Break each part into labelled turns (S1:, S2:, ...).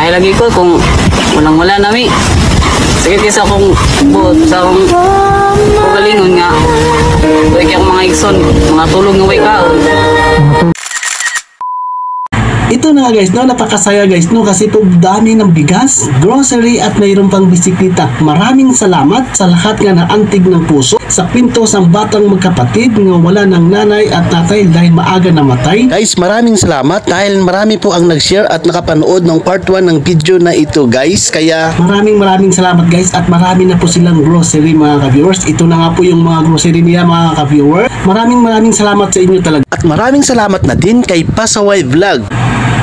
S1: Kaya lagi ko kung walang-wala nami. Sakit isa akong buot sa akong kagalingon nga. Tuwag akong mga igson, mga tulong ng way kaon.
S2: Ito na nga guys, no, napakasaya guys, no, kasi po dami ng bigas, grocery at mayroon pang bisikleta. Maraming salamat sa lahat nga naantig ng puso sa kwento ng batang magkapatid nga wala ng nanay at tatay dahil maaga namatay. Guys, maraming salamat dahil marami po ang nag-share at nakapanood ng part 1 ng video na ito guys. Kaya maraming salamat guys at marami na po silang grocery mga ka-viewers. Ito na nga po yung mga grocery niya mga ka-viewers. Maraming salamat sa inyo talaga. At maraming salamat na din kay Pasaway Vlog.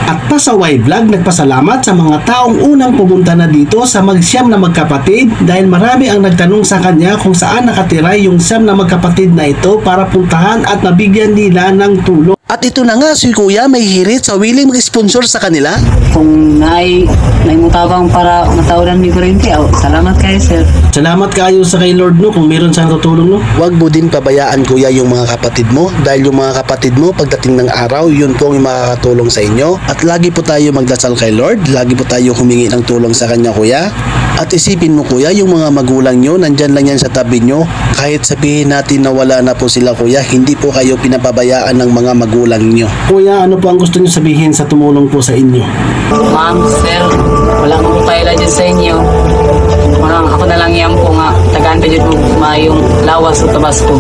S2: At Pasaway Vlog nagpasalamat sa mga taong unang pumunta na dito sa Siyam na Magkapatid dahil marami ang nagtanong sa kanya kung saan nakatira yung Siyam na Magkapatid na ito para puntahan at mabigyan nila ng tulong. At ito na nga si Kuya may hirit sa willing mag-sponsor sa kanila.
S1: Kung naimutabang para matawaran ni Corinthy, salamat kayo sir.
S2: Salamat kayo sa kay Lord no kung meron siyang tutulong no. Huwag mo din pabayaan Kuya yung mga kapatid mo dahil yung mga kapatid mo pagdating ng araw yun po ang makakatulong sa inyo. At lagi po tayo magdasal kay Lord, lagi po tayo humingi ng tulong sa kanya Kuya. At isipin mo Kuya yung mga magulang nyo nandyan lang yan sa tabi nyo. Kahit sabihin natin na wala na po sila Kuya, hindi po kayo pinapabayaan ng mga magulang nyo. Kuya, ano po ang gusto nyo sabihin sa tumulong po sa inyo?
S1: Ma'am, sir, wala akong paila dyan sa inyo. Ako na lang yan po nga, tagaan pa dyan mo mayong lawas o tabasco.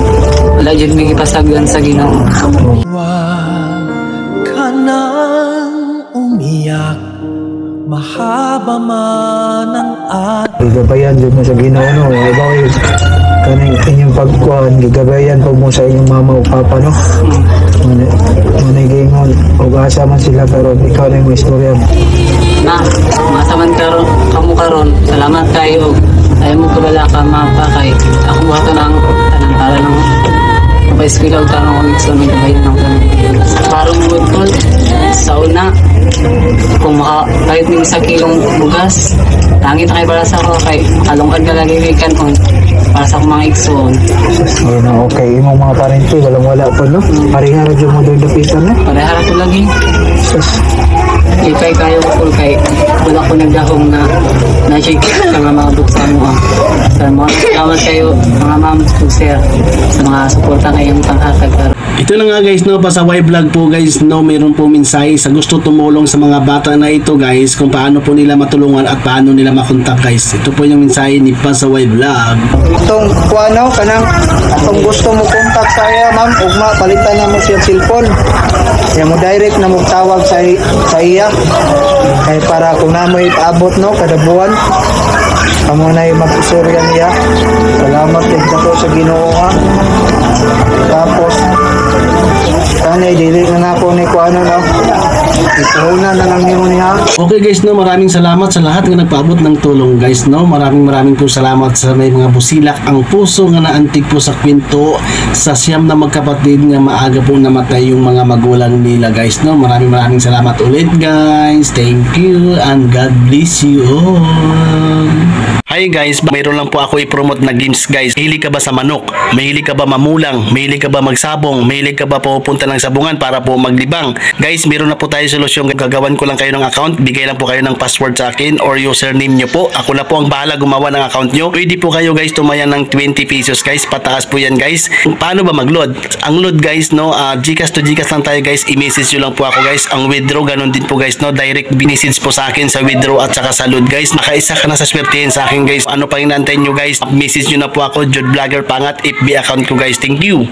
S1: Wala dyan may ipasagyan sa Ginoo.
S3: Huwag ka nang umiyak, mahaba man ang
S4: gigabayan dyan mo sa Ginoo no. Ibaw kaning inyong pagkuhan, gigabayan po mo sa inyong mama o papa no. Manigingon, ug-asa man sila pero ikaw na yung istorya.
S1: Na, masaman kamu karon. Salamat kayo. Ayaw mo kulala ka mapa kay ako baka ng tanang-tala ng pa-eskwela o tanong kong ikso ng gabayan ng tanong. Parang good call sa una. Kung kahit may isa kilong bugas, langit na kayo para sa ako kay alungkad ka lagi kong para sa akong mga ikson.
S4: Ayun na, okay. Imong mga parente, walang-wala po, no? Parihara dyan mo doon dapitan, no?
S1: Parehara ko lagi. Ipay kayo ko kay wala ko nagdahong na na-check sa mga buksan mo. Salamat kayo mga ma'am po sir sa mga suporta kayong panghatag.
S2: Ito na nga guys no, Pasaway Vlog po guys no, meron po mensahe sa gusto tumulong sa mga bata na ito guys kung paano po nila matulungan at paano nila makontak guys. Ito po yung mensahe ni Pasaway Vlog.
S4: Itong kuano kanang atong gusto mo kontak sa iya ma'am, ugma palitan na mo siya cellphone. Ya mo direct na mo tawag sa iya. Kay para kung namoy abot no kada buwan. Kamo na mag-usurya niya. Salamat din ko sa Ginoo ha. Tapos kanay dili na ako ni kuano no. Ituhunan na lang nimo niya.
S2: Okay guys no, maraming salamat sa lahat nga nagpaabot ng tulong guys no. Maraming po salamat sa may mga busilak ang puso nga naantig po sa kwento sa Siyam na Magkapatid nga maaga po namatay yung mga magulang nila guys no. Maraming salamat ulit guys. Thank you and God bless you all. Hi guys, mayroon lang po ako i-promote na games guys. Mahilig ka ba sa manok? Mahilig ka ba mamulang? Mahilig ka ba magsabong? Mahilig ka ba pupunta ng sabungan para po maglibang? Guys, meron na po tayo solusyon. Gagawan ko lang kayo ng account. Bigay lang po kayo ng password sa akin or username nyo po. Ako na po ang bahala gumawa ng account nyo. Pwede po kayo guys tumayan ng 20 pesos guys. Pataas po yan guys. Paano ba mag-load? Ang load guys no, Gcash to Gcash lang tayo guys. I-message nyo lang po ako guys. Ang withdraw ganun din po guys no. Direct message po sa akin sa withdraw at saka sa load guys. Nakaisa ka na sa swertihin sa akin guys. Ano pa inaantay nyo guys? Message nyo na po ako, Jude Vlogger Pangat, FB account ko guys. Thank you.